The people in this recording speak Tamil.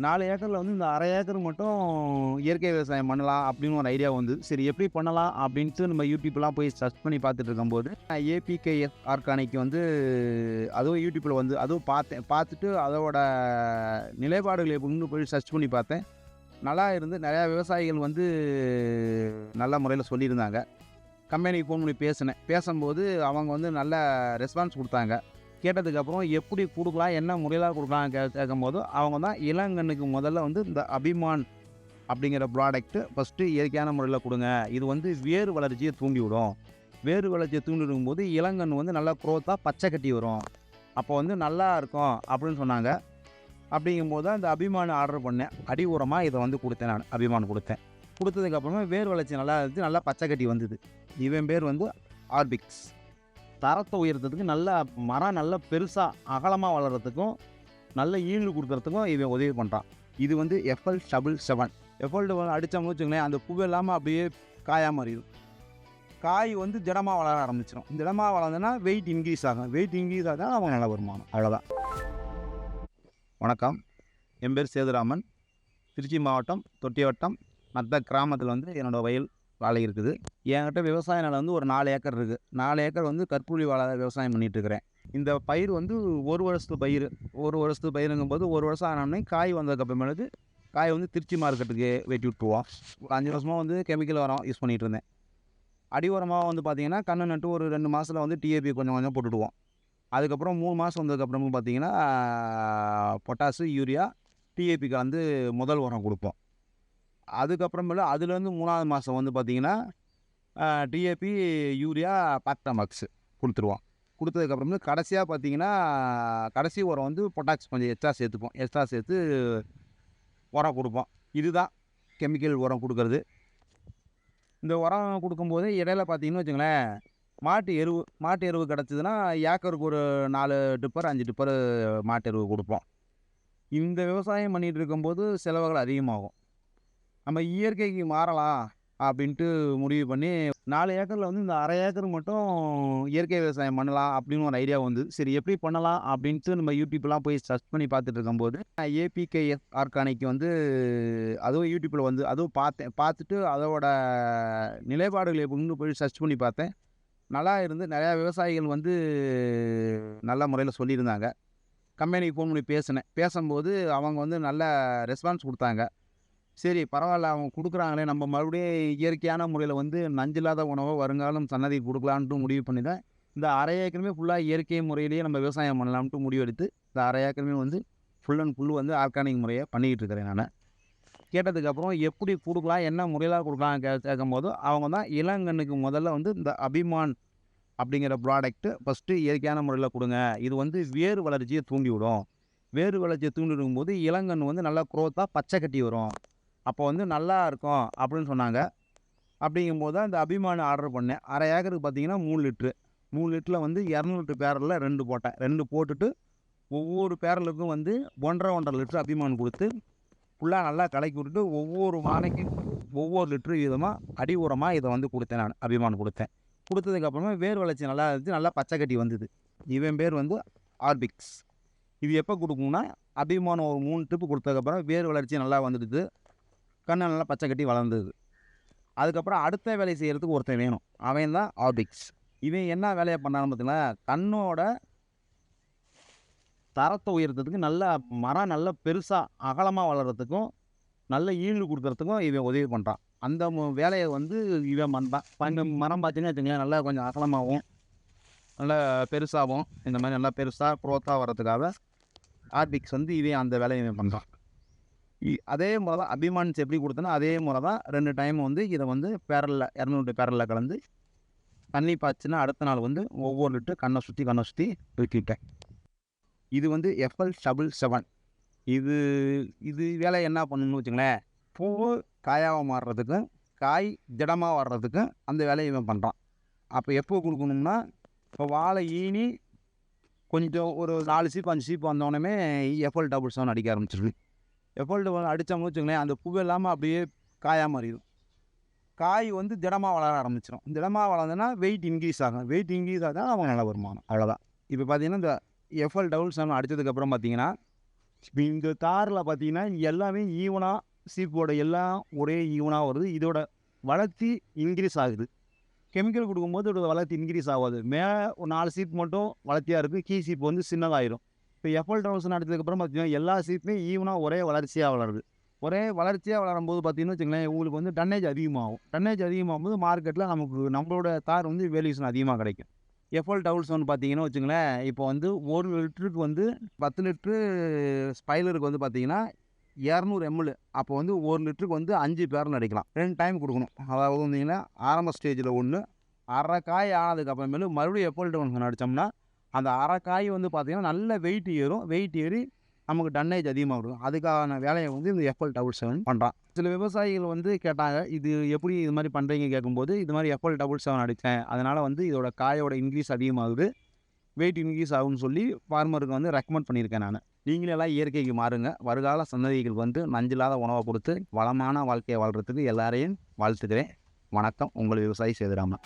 4 ஏக்கர்ல வந்து இந்த 1/2 ஏக்கர் மட்டும் இயற்கை விவசாயம் பண்ணலாம் அப்படின்னு ஒரு ஐடியா வந்து, சரி எப்படி பண்ணலாம் அப்படின்ட்டு நம்ம யூடியூப்லாம் போய் சர்ச் பண்ணி பார்த்துட்டு இருக்கும்போது, ஏபிகேஎஸ் ஆர்கானிக் வந்து அதுவும் யூடியூப்ல வந்து அதுவும் பார்த்தேன். பார்த்துட்டு அதோட நிலைப்பாடுகள் எப்படின்னு போய் சர்ச் பண்ணி பார்த்தேன். நல்லா இருந்து நிறையா விவசாயிகள் வந்து நல்ல முறையில் சொல்லியிருந்தாங்க. கம்பெனிக்கு ஃபோன் பண்ணி பேசினேன். பேசும்போது அவங்க வந்து நல்ல ரெஸ்பான்ஸ் குடுத்தாங்க. கேட்டதுக்கப்புறம் எப்படி குடுக்கலாம், என்ன முறையில குடுக்கலாம்னு கேட்கும்போது, அவங்க தான் இளங்கன்னுக்கு முதல்ல வந்து இந்த அபிமான் அப்படிங்கிற ப்ராடக்ட்டு ஃபஸ்ட்டு இயற்கையான முறையில குடுங்க. இது வந்து வேர் வளர்ச்சிய தூண்டிவிடும். வேர் வளர்ச்சிய தூண்டிவிடும்போது இளங்கன்று வந்து நல்லா குரோத்தா பச்சை கட்டி வரும். அப்போ வந்து நல்லா இருக்கும் அப்படின்னு சொன்னாங்க. அப்படிங்கும்போது தான் இந்த அபிமான் ஆர்டர் பண்ணேன். அடி உரமா இத வந்து குடுத்தேன் நானு. அபிமான் குடுத்தேன். குடுத்ததுக்கப்புறமா வேர் வளர்ச்சி நல்லா இருந்துச்சு. நல்லா பச்சை கட்டி வந்தது. இவன் பேர் வந்து ஆர்பிக்ஸ். தரத்தை உயர்த்ததுக்கு நல்லா மரம் நல்லா பெருசா அகலமா வளர்றதுக்கும், நல்ல ஈல்டு குடுக்கறதுக்கும் இவன் உதவி பண்றான். இது வந்து FL77. FL77 அடிச்சோம்னு வச்சுக்கங்களேன், அந்த பூ இல்லாம அப்படியே காயா மாறிரும். காய் வந்து திடமா வளர ஆரம்பிச்சிரும். திடமா வளர்ந்ததுன்னா வெயிட் இன்க்ரீஸ் ஆகும். வெயிட் இன்க்ரீஸ் ஆகுதுனா நமக்கு நல்ல வருமானம். அவ்வளோதான். வணக்கம். என் பேர் சேதுராமன். திருச்சி மாவட்டம், தொட்டி வட்டம், மத்த கிராமத்தில வந்து என்னோட வயல் வாழை இருக்குது. என்கிட்ட விவசாய நிலம் வந்து ஒரு 4 ஏக்கர் இருக்கு. 4 ஏக்கர் வந்து கற்பூரவள்ளி வாழை விவசாயம் பண்ணிட்டு இருக்கிறேன். இந்த பயிர் வந்து 1 வருஷத்து பயிர். 1 வருஷத்து பயிருங்கும்போது 1 வருஷம் ஆனோனே காய் வந்ததுக்கப்புறமேலுக்கு காய் வந்து திருச்சி மார்க்கெட்டுக்கு வெட்டி விட்டுருவோம். ஒரு 5 வருஷமா வந்து கெமிக்கல் உரம் யூஸ் பண்ணிட்டு இருந்தேன். அடி உரமா வந்து பார்த்தீங்கன்னா, கன்னு நட்டு ஒரு 2 மாசத்துல வந்து டிஏபி கொஞ்சம் கொஞ்சம் போட்டுடுவோம். அதுக்கப்புறம் 3 மாசம் வந்ததுக்கப்புறமும் பார்த்தீங்கன்னா, பொட்டாசு, யூரியா, டிஏபி கலந்து முதல் உரம் குடுப்போம். அதுக்கப்புறமேலு அதுலேருந்து 3வது மாசம் வந்து பார்த்தீங்கன்னா, டிஏபி, யூரியா, பாக்டமாக்ஸ் குடுத்துருவோம். குடுத்ததுக்கப்புறமேலு கடைசியா பார்த்தீங்கன்னா, கடைசி உரம் வந்து பொட்டாக்ஸ் கொஞ்சம் எக்ஸ்ட்ரா சேர்த்துப்போம். எக்ஸ்ட்ரா சேர்த்து உரம் குடுப்போம். இதுதான் கெமிக்கல் உரம் குடுக்கறது. இந்த உரம் குடுக்கும்போது இடையில பார்த்தீங்கன்னு வச்சுக்கங்களேன், மாட்டு எருவு கிடைச்சதுன்னா, ஏக்கருக்கு ஒரு 4 டிப்பர், 5 டிப்பர் மாட்டு எருவு குடுப்போம். இந்த விவசாயம் பண்ணிட்டு இருக்கும்போது செலவுகள் அதிகமாகும். நம்ம இயற்கைக்கு மாறலாம் அப்படின்ட்டு முடிவு பண்ணி 4 ஏக்கர்ல வந்து இந்த 1/2 ஏக்கர் மட்டும் இயற்கை விவசாயம் பண்ணலாம் அப்படின்னு ஒரு ஐடியா வந்து, சரி எப்படி பண்ணலாம் அப்படின்ட்டு நம்ம யூடியூப்லாம் போய் சர்ச் பண்ணி பார்த்துட்டு இருக்கும்போது, ஏபிகேஎஸ் ஆர்கானிக் வந்து அதுவும் யூடியூப்ல வந்து அதுவும் பார்த்தேன். பார்த்துட்டு அதோட நிலைப்பாடுகள் எப்படின்னு போய் சர்ச் பண்ணி பார்த்தேன். நல்லா இருந்து நிறையா விவசாயிகள் வந்து நல்ல முறையில் சொல்லியிருந்தாங்க. கம்பெனிக்கு ஃபோன் பண்ணி பேசினேன். பேசும்போது அவங்க வந்து நல்ல ரெஸ்பான்ஸ் குடுத்தாங்க. சரி பரவால்ல அவங்க குடுக்குறாங்களே, நம்ம மறுபடியும் இயற்கையான முறையில வந்து நஞ்சில்லாத உணவ வருங்காலம் சன்னதிக்கு குடுக்கலான்ட்டு முடிவு பண்ணி தான், இந்த 1/2 ஏக்கருமே ஃபுல்லா இயற்கை முறையிலேயே நம்ம விவசாயம் பண்ணலாம்ன்ட்டு முடிவெடுத்து, இந்த 1/2 ஏக்கருமே வந்து ஃபுல் அண்ட் ஃபுல் வந்து ஆர்கானிக் முறைய பண்ணிக்கிட்டு இருக்கிறேன் நானு. கேட்டதுக்கப்புறம் எப்படி குடுக்கலாம், என்ன முறையில குடுக்கலாம்னு கேட்கும்போது, அவங்க தான் இளங்கன்னுக்கு முதல்ல வந்து இந்த அபிமான் அப்படிங்கிற ப்ராடக்ட்டு ஃபஸ்ட்டு இயற்கையான முறையில குடுங்க. இது வந்து வேர் வளர்ச்சிய தூண்டிவிடும். வேர் வளர்ச்சிய தூண்டிவிடும்போது இளங்கன்று வந்து நல்லா குரோத்தா பச்சை கட்டி வரும். அப்போ வந்து நல்லா இருக்கும் அப்படின்னு சொன்னாங்க. அப்படிங்கும்போது தான் இந்த அபிமான் ஆர்டர் பண்ணேன். 1/2 ஏக்கருக்கு பார்த்தீங்கன்னா 3 லிட்டரு. 3 லிட்டர்ல வந்து 200 லிட்டர் பேரல்ல 2 போட்டேன். 2 போட்டுட்டு ஒவ்வொரு பேரலுக்கும் வந்து 1 1/2 லிட்டர் அபிமான் குடுத்து, ஃபுல்லா நல்லா கலக்கி விட்டுட்டு ஒவ்வொரு மானைக்கும் ஒவ்வொரு லிட்டர் வீதமா அடி உரமா இத வந்து குடுத்தேன் நானு. அபிமான் குடுத்தேன். குடுத்ததுக்கப்புறமா வேர் வளர்ச்சி நல்லா இருந்துச்சு. நல்லா பச்சை கட்டி வந்தது. இவன் பேர் வந்து ஆர்பிக்ஸ். இது எப்போ குடுக்கும்னா, அபிமான் ஒரு 3 ட்ரிப் குடுத்ததுக்கப்புறம் வேர் வளர்ச்சி நல்லா வந்துடுது. கன்னு நல்லா பச்சை கட்டி வளர்ந்தது. அதுக்கப்புறம் அடுத்த வேலைய செய்யறதுக்கு ஒருத்தன் வேணும். அவன் தான் ஆர்பிக்ஸ். இவன் என்ன வேலைய பண்ணான்னு பார்த்தீங்கன்னா, கன்னோட தரத்த உயர்த்ததுக்கு நல்லா மரம் நல்லா பெருசா அகலமா வளர்றதுக்கும், நல்ல ஈல்டு குடுக்கறதுக்கும் இவன் உதவி பண்றான். அந்த வேலைய வந்து இவன் பண்றான். இந்த மரம் பார்த்தீங்கன்னா வச்சுக்கங்களேன், நல்லா கொஞ்சம் அகலமாவும், நல்லா பெருசாவும், இந்த மாரி நல்லா பெருசா குரோத்தா வர்றதுக்காக ஆர்பிக்ஸ் வந்து இவன் அந்த வேலைய இவன் பண்றான். அதே முறை தான் அபிமான்ஸ் எப்படி குடுத்தனோ, அதே முறை தான் 2 டைம் வந்து இத வந்து பேரல்ல 200 பேரல்ல கலந்து தண்ணி பாய்ச்சுனா அடுத்த நாள் வந்து ஒவ்வொரு லிட்டர் கண்ண சுத்தி ஊத்திட்டேன். இது வந்து FL77. இது இது வேலை என்ன பண்ணும்னு வச்சுங்களேன், பூவு காயாவா மாறுறதுக்கும், காய் திடமா வர்றதுக்கும் அந்த வேலைய இவன் பண்றான். அப்போ எப்போ குடுக்கணும்னா, இப்போ வாழை ஈனி கொஞ்சம் ஒரு 4 சீப்பு, 5 சீப்பு வந்தோனமே FL77 அடிக்க ஆரம்பிச்சிருது. FL77 அடிச்சோம்னு வச்சுக்கங்களேன், அந்த பூ இல்லாம அப்படியே காயா மாறிரும். காய் வந்து திடமா வளர ஆரம்பிச்சிரும். திடமா வளர்ந்ததுன்னா வெயிட் இன்க்ரீஸ் ஆகும். வெயிட் இன்க்ரீஸ் ஆகுதுனா நமக்கு நல்ல வருமானம். அவ்வளோதான். இப்போ பார்த்தீங்கன்னா, இந்த FL77 அடிச்சதுக்கப்புறம் பார்த்தீங்கன்னா, இப்போ இந்த தாரில் பார்த்தீங்கன்னா எல்லாமே ஈவனாக சீப்போட எல்லாம் ஒரே ஈவனாக வருது. இதோட வளர்ச்சி இன்க்ரீஸ் ஆகுது. கெமிக்கல் கொடுக்கும்போது இதோட வளர்ச்சி இன்க்ரீஸ் ஆகாது. மேலே ஒரு 4 சீப் மட்டும் வளர்த்தியாக இருக்குது. கீழ் சீப் வந்து சின்னதாயிரும். இப்போ எஃப்எல் டவுசன் அடிச்சதுக்கப்புறம் பார்த்தீங்கன்னா எல்லா சீப்புமே ஈவனாக ஒரே வளர்ச்சியாக வளருது. ஒரே வளர்ச்சியாக வளரும்போது பார்த்தீங்கன்னு வச்சுக்கங்களேன், உங்களுக்கு வந்து டன்னேஜ் அதிகமாகும். டன்னேஜ் அதிகமாகும்போது மார்க்கெட்டில் நமக்கு நம்மளோட தார் வந்து வேல்யூஷன் அதிகமாக கிடைக்கும். எஃப்எல் டவுல்ஸ் பார்த்தீங்கன்னு வச்சுங்களேன், இப்போ வந்து 1 லிட்டருக்கு வந்து 10 லிட்ரு ஸ்பைலருக்கு வந்து பார்த்தீங்கன்னா 200 எம்எல். அப்போ வந்து 1 லிட்டருக்கு வந்து 5 பேரல் அடிக்கலாம். 2 டைம் கொடுக்கணும். அதாவது வந்தீங்கன்னா ஆரம்ப ஸ்டேஜில் 1, அரை காய் ஆனதுக்கப்புறமேலு மறுபடியும் எஃப்எல் டவுல்ஸ் அடித்தோம்னா அந்த அரை காய் வந்து பார்த்தீங்கன்னா நல்ல வெயிட் ஏறும். வெயிட் ஏறி நமக்கு டன்னேஜ் அதிகமாக இருக்கும். அதுக்கான வேலையை வந்து இந்த எஃப்எல் டபுள் 7 பண்ணுறான். சில விவசாயிகள் வந்து கேட்டாங்க, இது எப்படி இது மாதிரி பண்ணுறீங்க கேட்கும்போது, இது மாதிரி எஃப்எல் டபுள் 7 அடித்தேன். அதனால் வந்து இதோட காயோட இன்க்ரீஸ் அதிகமாகுது, வெயிட் இன்க்ரீஸ் ஆகும்னு சொல்லி ஃபார்மருக்கு வந்து ரெக்கமெண்ட் பண்ணியிருக்கேன் நான். நீங்களே எல்லாம் இயற்கைக்கு மாறுங்க. வருங்கால சந்ததிகள் வந்து நஞ்சில்லாத உணவை கொடுத்து வளமான வாழ்க்கையை வாழ்கிறதுக்கு எல்லாரையும் வாழ்த்துக்கிறேன். வணக்கம். உங்கள் விவசாயி சேதுராமன்.